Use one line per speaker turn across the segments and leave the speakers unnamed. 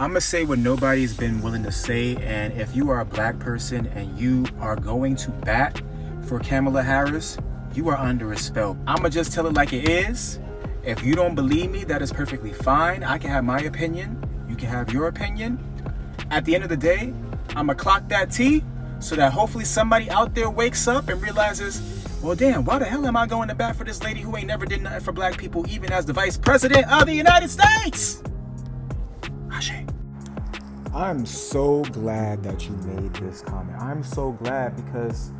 I'm gonna say what nobody's been willing to say, and if you are a black person and you are going to bat for Kamala Harris, you are under a spell. I'm gonna just tell it like it is. If you don't believe me, that is perfectly fine. I can have my opinion. You can have your opinion. At the end of the day, I'm gonna clock that T so that hopefully somebody out there wakes up and realizes, well, damn, why the hell am I going to bat for this lady who ain't never did nothing for black people, even as the Vice President of the United States? Ashe.
I'm so glad that you made this comment. I'm so glad because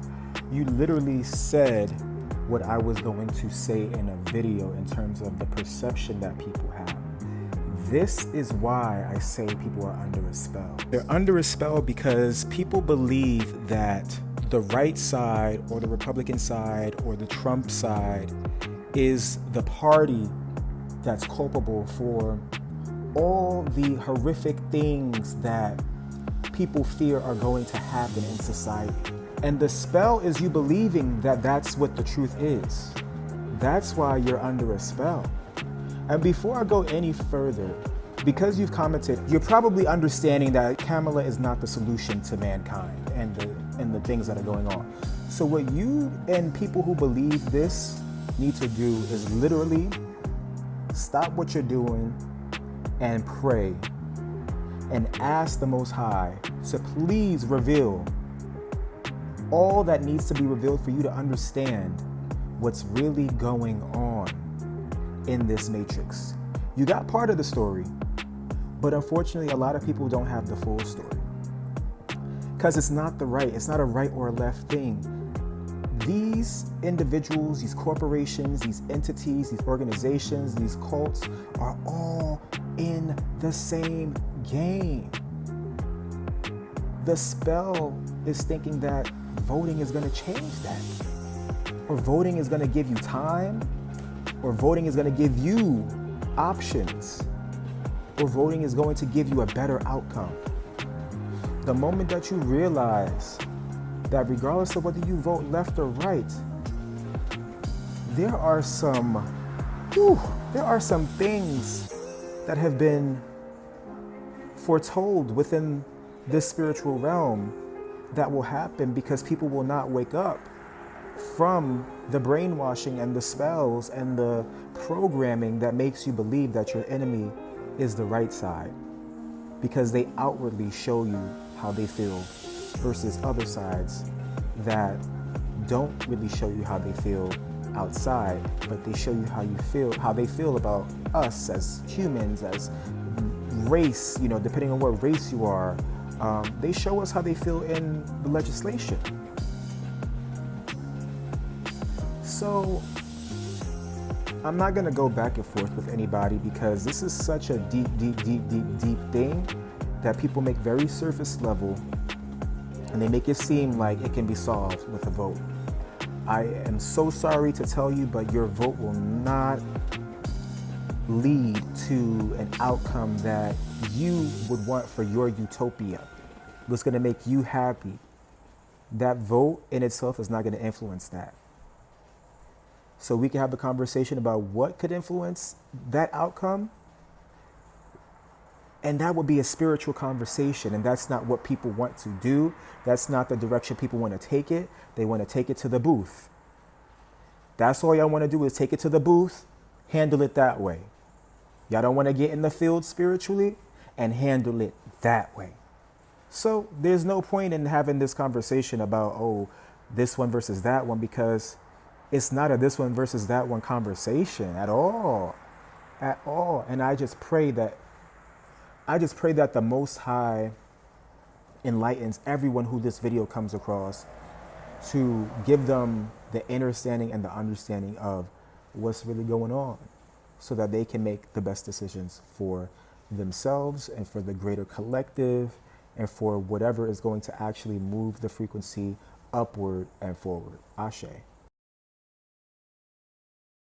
you literally said what I was going to say in a video in terms of the perception that people have. This is why I say people are under a spell. They're under a spell because people believe that the right side or the Republican side or the Trump side is the party that's culpable for all the horrific things that people fear are going to happen in society. And the spell is you believing that that's what the truth is. That's why you're under a spell. And before I go any further, because you've commented, you're probably understanding that Kamala is not the solution to mankind and the things that are going on. So what you and people who believe this need to do is literally stop what you're doing and pray and ask the Most High to please reveal all that needs to be revealed for you to understand what's really going on in this matrix. You got part of the story, but unfortunately a lot of people don't have the full story because it's not a right or a left thing. These individuals, these corporations, these entities, these organizations, these cults are all in the same game. The spell is thinking that voting is going to change that, or voting is going to give you time, or voting is going to give you options, or voting is going to give you a better outcome. The moment that you realize that regardless of whether you vote left or right, there are some things that have been foretold within this spiritual realm that will happen because people will not wake up from the brainwashing and the spells and the programming that makes you believe that your enemy is the right side, because they outwardly show you how they feel versus other sides that don't really show you how they feel outside, but they show you how they feel about us as humans, as race, depending on what race you are. They show us how they feel in the legislation. So I'm not going to go back and forth with anybody because this is such a deep thing that people make very surface level, and they make it seem like it can be solved with a vote. I am so sorry to tell you, but your vote will not lead to an outcome that you would want for your utopia. What's going to make you happy. That vote in itself is not going to influence that. So we can have a conversation about what could influence that outcome. And that would be a spiritual conversation. And that's not what people want to do. That's not the direction people want to take it. They want to take it to the booth. That's all y'all want to do is take it to the booth, handle it that way. Y'all don't want to get in the field spiritually and handle it that way. So there's no point in having this conversation about, this one versus that one, because it's not a this one versus that one conversation at all. And I just pray that the Most High enlightens everyone who this video comes across, to give them the understanding and the understanding of what's really going on, so that they can make the best decisions for themselves and for the greater collective and for whatever is going to actually move the frequency upward and forward. Ashe.